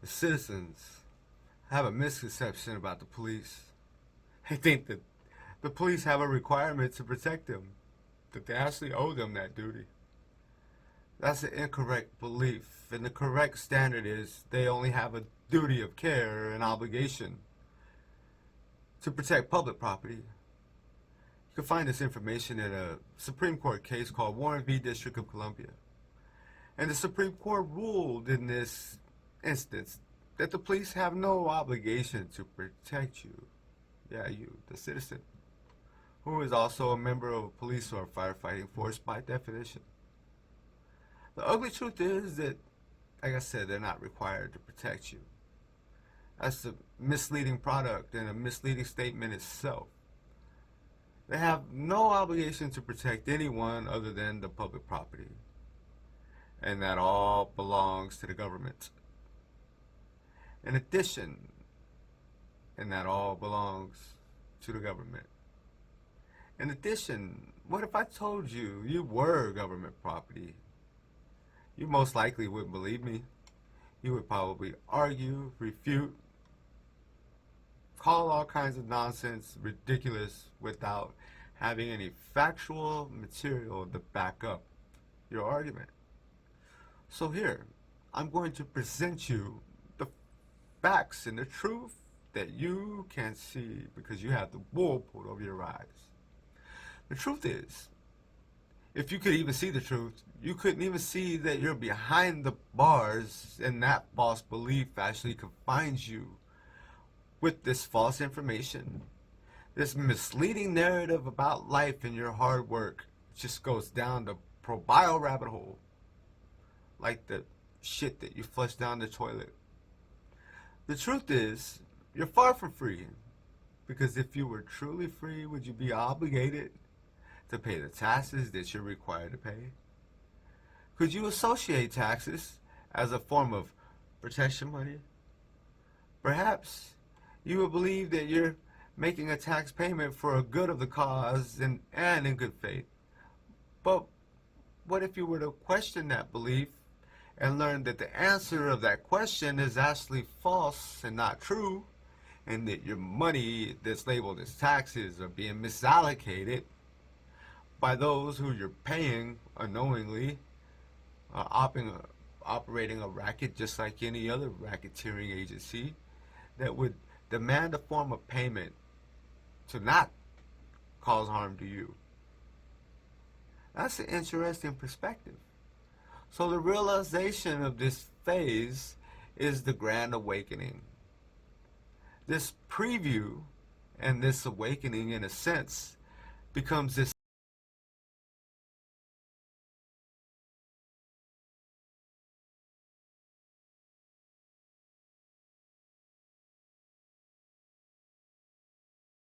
The citizens have a misconception about the police. They think that the police have a requirement to protect them, that they actually owe them that duty. That's an incorrect belief, and the correct standard is they only have a duty of care and obligation to protect public property. You can find this information in a Supreme Court case called Warren v. District of Columbia. And the Supreme Court ruled in this instance that the police have no obligation to protect you. Yeah, you, the citizen, who is also a member of a police or firefighting force by definition. The ugly truth is that, like I said, they're not required to protect you. That's a misleading product and a misleading statement itself. They have no obligation to protect anyone other than the public property. And that all belongs to the government. In addition, and that all belongs to the government. In addition, what if I told you you were government property? You most likely wouldn't believe me. You would probably argue, refute, call all kinds of nonsense ridiculous without having any factual material to back up your argument. So here, I'm going to present you the facts and the truth that you can't see because you have the wool pulled over your eyes. The truth is, if you could even see the truth, you couldn't even see that you're behind the bars and that false belief actually confines you with this false information. This misleading narrative about life and your hard work just goes down the probile rabbit hole, like the shit that you flush down the toilet. The truth is, you're far from free, because if you were truly free, would you be obligated to pay the taxes that you're required to pay? Could you associate taxes as a form of protection money? Perhaps you would believe that you're making a tax payment for a good of the cause and in good faith. But what if you were to question that belief and learn that the answer of that question is actually false and not true, and that your money that's labeled as taxes are being misallocated by those who you're paying unknowingly, operating a racket just like any other racketeering agency that would demand a form of payment to not cause harm to you? That's an interesting perspective. So the realization of this phase is the grand awakening. This preview and this awakening, in a sense, becomes this